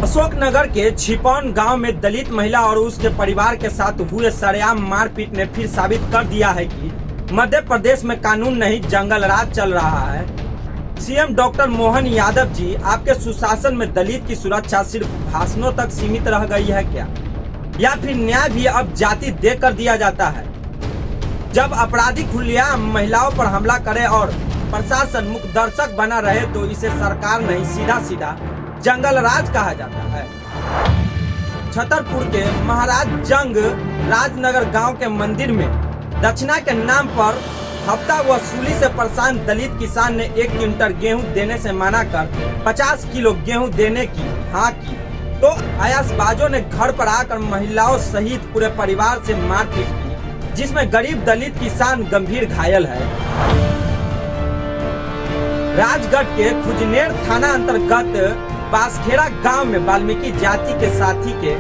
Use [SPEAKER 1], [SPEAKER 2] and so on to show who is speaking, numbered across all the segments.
[SPEAKER 1] अशोकनगर के छिपौन गांव में दलित महिला और उसके परिवार के साथ हुए सरेआम मारपीट ने फिर साबित कर दिया है कि मध्य प्रदेश में कानून नहीं जंगल राज चल रहा है। सीएम डॉक्टर मोहन यादव जी, आपके सुशासन में दलित की सुरक्षा सिर्फ भाषणों तक सीमित रह गई है क्या, या फिर न्याय भी अब जाति दे कर दिया जाता है? जब अपराधी खुलेआम महिलाओं पर हमला करे और प्रशासन मुख्य दर्शक बना रहे तो इसे सरकार नहीं सीधा सीधा जंगल राज कहा जाता है। छतरपुर के महाराज जंग राजनगर गांव के मंदिर में दक्षिणा के नाम पर हफ्ता वसूली से परेशान दलित किसान ने 1 क्विंटल गेहूं देने से मना कर 50 किलो गेहूं देने की हाँ की तो अयासबाजों ने घर पर आकर महिलाओं सहित पूरे परिवार से मारपीट की, जिसमें गरीब दलित किसान गंभीर घायल है। राजगढ़ के खुजनेर थाना अंतर्गत बासखेड़ा गांव में वाल्मीकि जाति के साथी के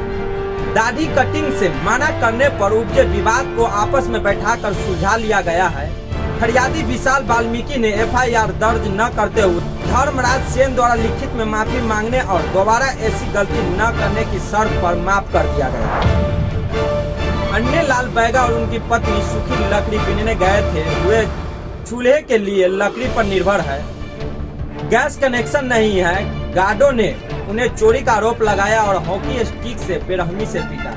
[SPEAKER 1] दाढ़ी कटिंग से मना करने पर उपजे विवाद को आपस में बैठाकर सुलझा लिया गया है। फरियादी विशाल वाल्मीकि ने एफआईआर दर्ज न करते हुए धर्मराज सेन द्वारा लिखित में माफी मांगने और दोबारा ऐसी गलती न करने की शर्त पर माफ कर दिया गया। अन्य लाल बैगा और उनकी पत्नी सूखी लकड़ी बीनने गए थे। वे चूल्हे के लिए लकड़ी पर निर्भर है, गैस कनेक्शन नहीं है। गार्डों ने उन्हें चोरी का आरोप लगाया और हॉकी स्टिक से बेरहमी से पीटा।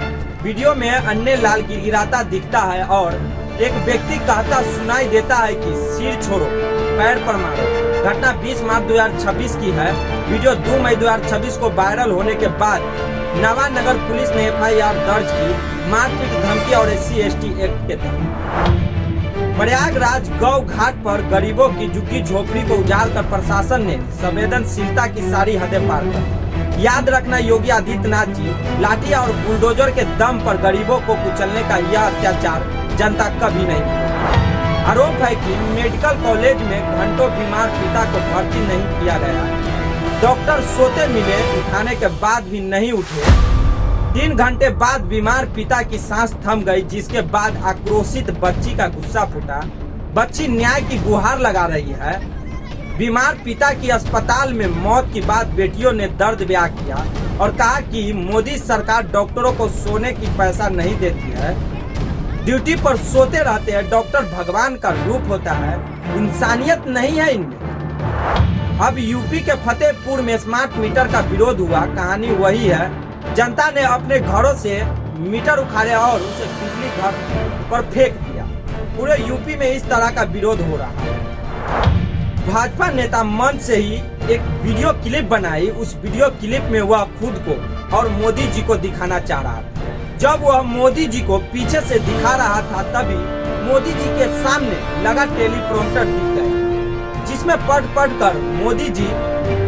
[SPEAKER 1] वीडियो में अन्य लाल गिड़गिड़ाता दिखता है और एक व्यक्ति कहता सुनाई देता है कि सिर छोड़ो, पैर पर मारो। घटना 20 मार्च 2026 की है। वीडियो 2 मई 2026 को वायरल होने के बाद नवानगर पुलिस ने एफआईआर दर्ज की, मारपीट, धमकी और SC/ST एक्ट के तहत। प्रयागराज गौ घाट पर गरीबों की झुग्गी झोपड़ी को उजाड़ कर प्रशासन ने संवेदनशीलता की सारी हदें पार कर। याद रखना, योगी आदित्यनाथ जी लाठी और बुलडोजर के दम पर गरीबों को कुचलने का यह अत्याचार जनता कभी नहीं किया। आरोप है कि मेडिकल कॉलेज में घंटों बीमार पिता को भर्ती नहीं किया गया। डॉक्टर सोते मिले, उठाने के बाद भी नहीं उठे। 3 घंटे बाद बीमार पिता की सांस थम गई, जिसके बाद आक्रोशित बच्ची का गुस्सा फूटा। बच्ची न्याय की गुहार लगा रही है। बीमार पिता की अस्पताल में मौत की बात बेटियों ने दर्द बयां किया और कहा कि मोदी सरकार डॉक्टरों को सोने की पैसा नहीं देती है, ड्यूटी पर सोते रहते हैं। डॉक्टर भगवान का रूप होता है, इंसानियत नहीं है इनमें। अब यूपी के फतेहपुर में स्मार्ट मीटर का विरोध हुआ। कहानी वही है, जनता ने अपने घरों से मीटर उखाड़े और उसे बिजली घर पर फेंक दिया। पूरे यूपी में इस तरह का विरोध हो रहा है। भाजपा नेता मंच से ही एक वीडियो क्लिप बनाई। उस वीडियो क्लिप में वह खुद को और मोदी जी को दिखाना चाह रहा था। जब वह मोदी जी को पीछे से दिखा रहा था, तभी मोदी जी के सामने लगा टेलीप्रॉम्प्टर दिख गया, जिसमें पढ़ कर मोदी जी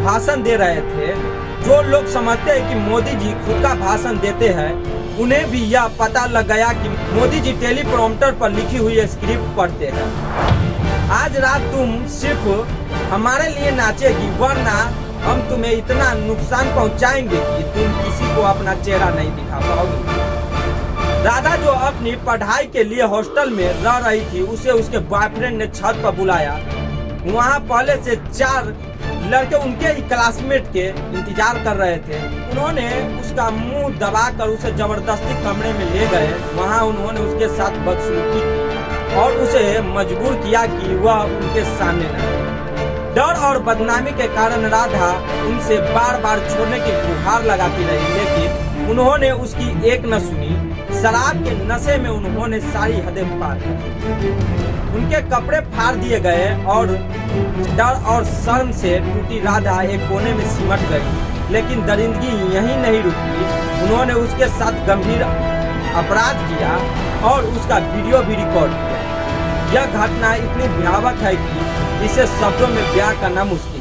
[SPEAKER 1] भाषण दे रहे थे। जो लोग समझते हैं कि मोदी जी खुद का भाषण देते हैं, उन्हें भी यह पता लग गया कि मोदी जी टेलीप्रॉम्प्टर पर लिखी हुई स्क्रिप्ट पढ़ते हैं। आज रात तुम सिर्फ हमारे लिए नाचेगी, वरना हम तुम्हें इतना नुकसान पहुंचाएंगे कि तुम किसी को अपना चेहरा नहीं दिखा पाओगे। राधा जो अपनी पढ़ाई के लिए हॉस्टल में रह रही थी, उसे उसके बॉयफ्रेंड ने छत पर बुलाया। वहाँ पहले से 4 लड़के उनके ही क्लासमेट के इंतजार कर रहे थे। उन्होंने उसका मुंह दबाकर उसे जबरदस्ती कमरे में ले गए। वहां उन्होंने उसके साथ बदसलूकी की और उसे मजबूर किया कि वह उनके सामने न आए। डर और बदनामी के कारण राधा उनसे बार बार छोड़ने की गुहार लगाती रही, लेकिन उन्होंने उसकी एक न सुनी। शराब के नशे में उन्होंने सारी हदें पार की। उनके कपड़े फाड़ दिए गए और डर और शर्म से टूटी राधा एक कोने में सिमट गई। लेकिन दरिंदगी यहीं नहीं रुकी। उन्होंने उसके साथ गंभीर अपराध किया और उसका वीडियो भी रिकॉर्ड किया। यह घटना इतनी भयावह है कि इसे शब्दों में बयां करना मुश्किल।